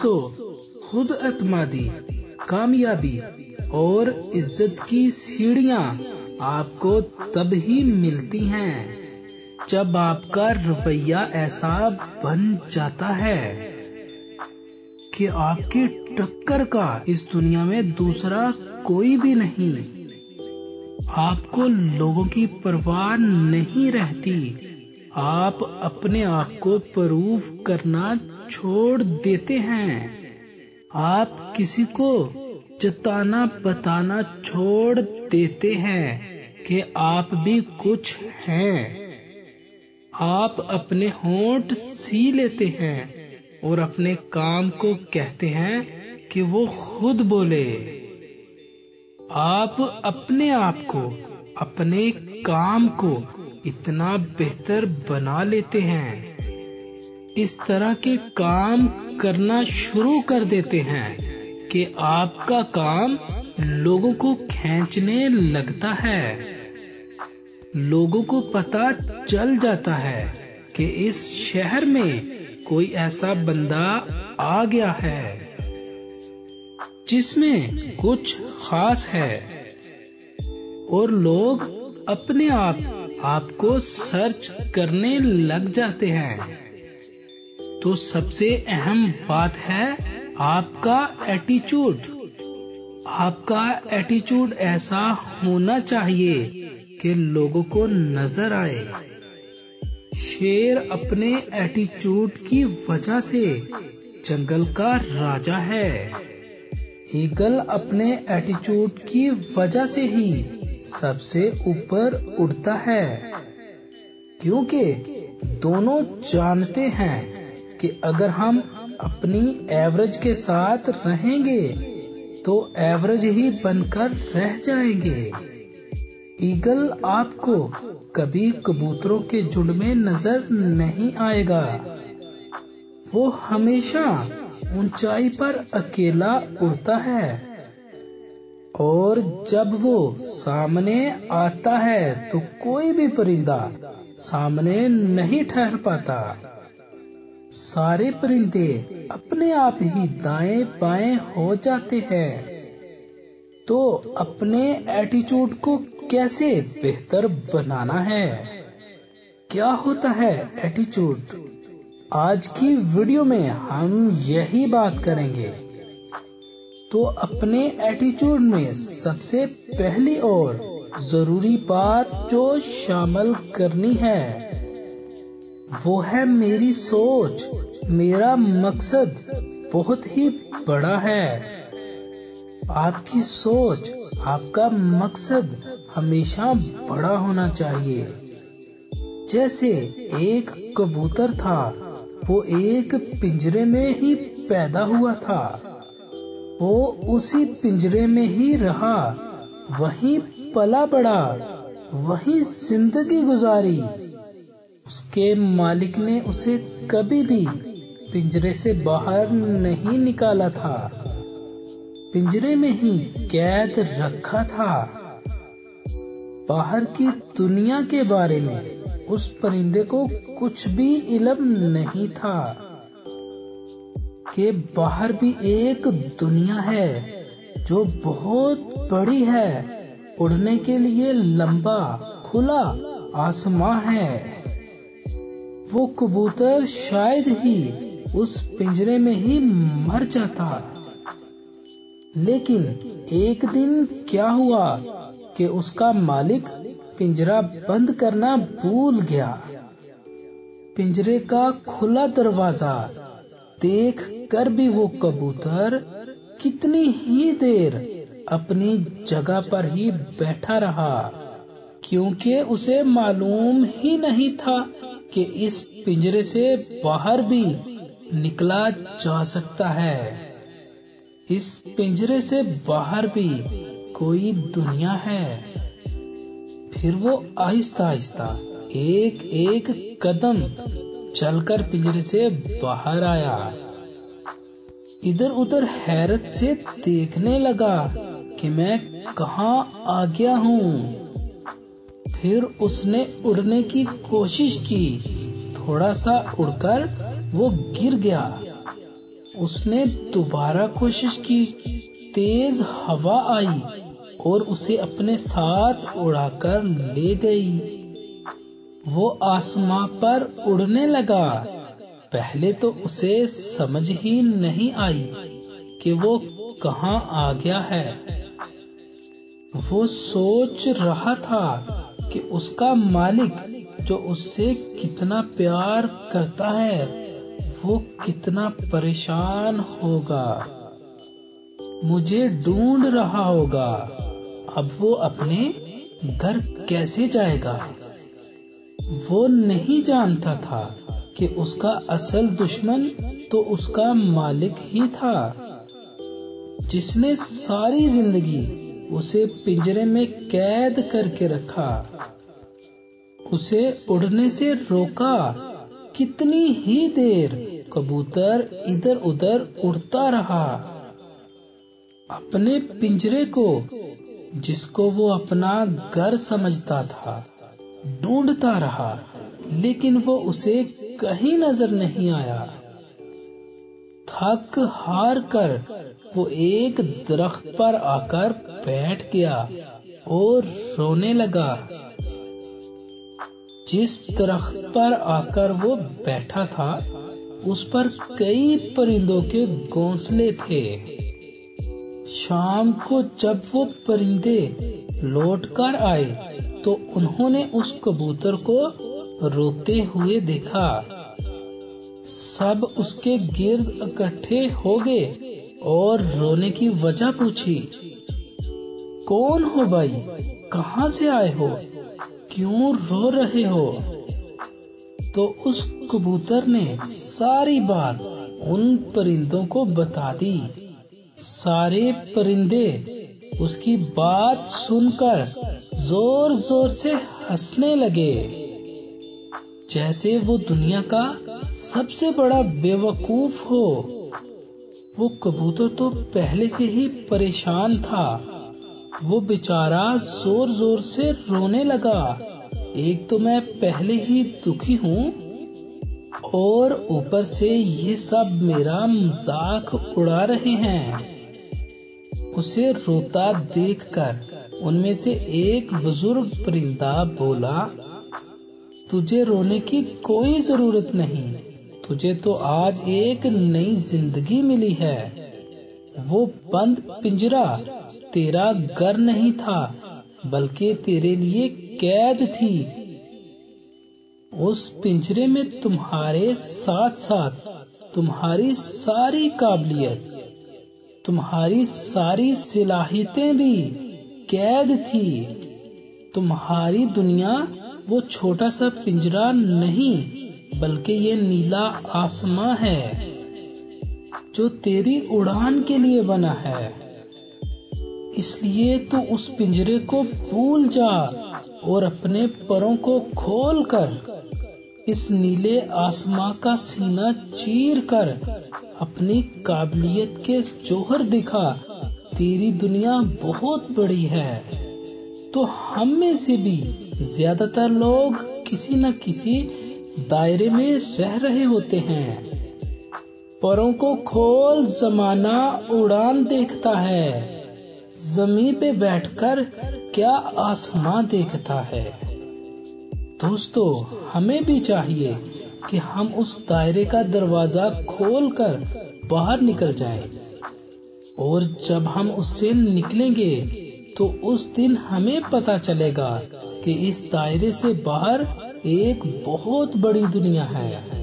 دوستو، خود اعتمادی، کامیابی اور عزت کی سیڑھیاں آپ کو تب ہی ملتی ہیں جب آپ کا رویہ ایسا بن جاتا ہے کہ آپ کی ٹکر کا اس دنیا میں دوسرا کوئی بھی نہیں۔ آپ کو لوگوں کی پرواہ نہیں رہتی، آپ اپنے آپ کو پروف کرنا چھوڑ دیتے ہیں، آپ کسی کو جتانا بتانا چھوڑ دیتے ہیں کہ آپ بھی کچھ ہیں۔ آپ اپنے ہونٹ سی لیتے ہیں اور اپنے کام کو کہتے ہیں کہ وہ خود بولے۔ آپ اپنے آپ کو، اپنے کام کو اتنا بہتر بنا لیتے ہیں، اس طرح کے کام کرنا شروع کر دیتے ہیں کہ آپ کا کام لوگوں کو کھینچنے لگتا ہے۔ لوگوں کو پتہ چل جاتا ہے کہ اس شہر میں کوئی ایسا بندہ آ گیا ہے جس میں کچھ خاص ہے، اور لوگ اپنے آپ کو سرچ کرنے لگ جاتے ہیں۔ تو سب سے اہم بات ہے آپ کا ایٹیچیوڈ۔ آپ کا ایٹیچیوڈ ایسا ہونا چاہیے کہ لوگوں کو نظر آئے۔ شیر اپنے ایٹیچیوڈ کی وجہ سے جنگل کا راجا ہے، ایگل اپنے ایٹیچیوڈ کی وجہ سے ہی سب سے اوپر اڑتا ہے، کیونکہ دونوں جانتے ہیں کہ اگر ہم اپنی ایوریج کے ساتھ رہیں گے تو ایوریج ہی بن کر رہ جائیں گے۔ ایگل آپ کو کبھی کبوتروں کے جھنڈ میں نظر نہیں آئے گا، وہ ہمیشہ اونچائی پر اکیلا اڑتا ہے، اور جب وہ سامنے آتا ہے تو کوئی بھی پرندہ سامنے نہیں ٹھہر پاتا۔ سارے پرندے اپنے آپ ہی دائیں بائیں ہو جاتے ہیں۔ تو اپنے ایٹیچیوڈ کو کیسے بہتر بنانا ہے؟ کیا ہوتا ہے ایٹیچیوڈ؟ آج کی ویڈیو میں ہم یہی بات کریں گے۔ تو اپنے ایٹیچیوڈ میں سب سے پہلی اور ضروری بات جو شامل کرنی ہے وہ ہے میری سوچ۔ میرا مقصد بہت ہی بڑا ہے۔ آپ کی سوچ، آپ کا مقصد ہمیشہ بڑا ہونا چاہیے۔ جیسے ایک کبوتر تھا، وہ ایک پنجرے میں ہی پیدا ہوا تھا، وہ اسی پنجرے میں ہی رہا، وہیں پلا بڑھا، وہیں زندگی گزاری۔ اس کے مالک نے اسے کبھی بھی پنجرے سے باہر نہیں نکالا تھا، پنجرے میں ہی قید رکھا تھا۔ باہر کی دنیا کے بارے میں اس پرندے کو کچھ بھی علم نہیں تھا کہ باہر بھی ایک دنیا ہے جو بہت بڑی ہے، اڑنے کے لیے لمبا کھلا آسمان ہے۔ وہ کبوتر شاید ہی اس پنجرے میں ہی مر جاتا، لیکن ایک دن کیا ہوا کہ اس کا مالک پنجرا بند کرنا بھول گیا۔ پنجرے کا کھلا دروازہ دیکھ کر بھی وہ کبوتر کتنی ہی دیر اپنی جگہ پر ہی بیٹھا رہا، کیونکہ اسے معلوم ہی نہیں تھا کہ اس پنجرے سے باہر بھی نکلا جا سکتا ہے، اس پنجرے سے باہر بھی کوئی دنیا ہے۔ پھر وہ آہستہ آہستہ ایک ایک قدم چل کر پنجرے سے باہر آیا، ادھر ادھر حیرت سے دیکھنے لگا کہ میں کہاں آ گیا ہوں۔ پھر اس نے اڑنے کی کوشش کی، تھوڑا سا اڑ کر وہ گر گیا، اس نے دوبارہ کوشش کی، تیز ہوا آئی اور اسے اپنے ساتھ اڑا کر لے گئی۔ وہ آسمان پر اڑنے لگا۔ پہلے تو اسے سمجھ ہی نہیں آئی کہ وہ کہاں آ گیا ہے۔ وہ سوچ رہا تھا کہ اس کا مالک جو اس سے کتنا پیار کرتا ہے وہ کتنا پریشان ہوگا، مجھے ڈھونڈ رہا ہوگا، اب وہ اپنے گھر کیسے جائے گا؟ وہ نہیں جانتا تھا کہ اس کا اصل دشمن تو اس کا مالک ہی تھا، جس نے ساری زندگی اسے پنجرے میں قید کر کے رکھا، اسے اڑنے سے روکا۔ کتنی ہی دیر کبوتر ادھر ادھر اڑتا رہا، اپنے پنجرے کو، جس کو وہ اپنا گھر سمجھتا تھا، ڈھونڈتا رہا، لیکن وہ اسے کہیں نظر نہیں آیا۔ تھک ہار کر وہ ایک درخت پر آ کر بیٹھ گیا اور رونے لگا۔ جس درخت پر آ کر وہ بیٹھا تھا اس پر کئی پرندوں کے گھونسلے تھے۔ شام کو جب وہ پرندے لوٹ کر آئے تو انہوں نے اس کبوتر کو روتے ہوئے دیکھا۔ سب اس کے گرد اکٹھے ہو گئے اور رونے کی وجہ پوچھی۔ کون ہو بھائی؟ کہاں سے آئے ہو؟ کیوں رو رہے ہو؟ تو اس کبوتر نے ساری بات ان پرندوں کو بتا دی۔ سارے پرندے اس کی بات سن کر زور زور سے ہنسنے لگے، جیسے وہ دنیا کا سب سے بڑا بے وقوف ہو۔ وہ کبوتر تو پہلے سے ہی پریشان تھا، وہ بیچارہ زور زور سے رونے لگا۔ ایک تو میں پہلے ہی دکھی ہوں اور اوپر سے یہ سب میرا مذاق اڑا رہے ہیں۔ اسے روتا دیکھ کر ان میں سے ایک بزرگ پرندہ بولا، تجھے رونے کی کوئی ضرورت نہیں، تجھے تو آج ایک نئی زندگی ملی ہے۔ وہ بند پنجرا تیرا گھر نہیں تھا بلکہ تیرے لیے قید تھی۔ اس پنجرے میں تمہارے ساتھ ساتھ تمہاری ساری قابلیت، تمہاری ساری صلاحیتیں بھی قید تھی۔ تمہاری دنیا وہ چھوٹا سا پنجرا نہیں بلکہ یہ نیلا آسمان ہے جو تیری اڑان کے لیے بنا ہے۔ اس لیے تو اس پنجرے کو بھول جا اور اپنے پروں کو کھول کر اس نیلے آسمان کا سینہ چیر کر اپنی قابلیت کے جوہر دکھا۔ تیری دنیا بہت بڑی ہے۔ تو ہم میں سے بھی زیادہ تر لوگ کسی نہ کسی دائرے میں رہ رہے ہوتے ہیں۔ پروں کو کھول، زمانہ اڑان دیکھتا ہے، زمین پہ بیٹھ کر کیا آسمان دیکھتا ہے۔ دوستو، ہمیں بھی چاہیے کہ ہم اس دائرے کا دروازہ کھول کر باہر نکل جائیں، اور جب ہم اس سے نکلیں گے تو اس دن ہمیں پتا چلے گا کہ اس دائرے سے باہر ایک بہت بڑی دنیا ہے۔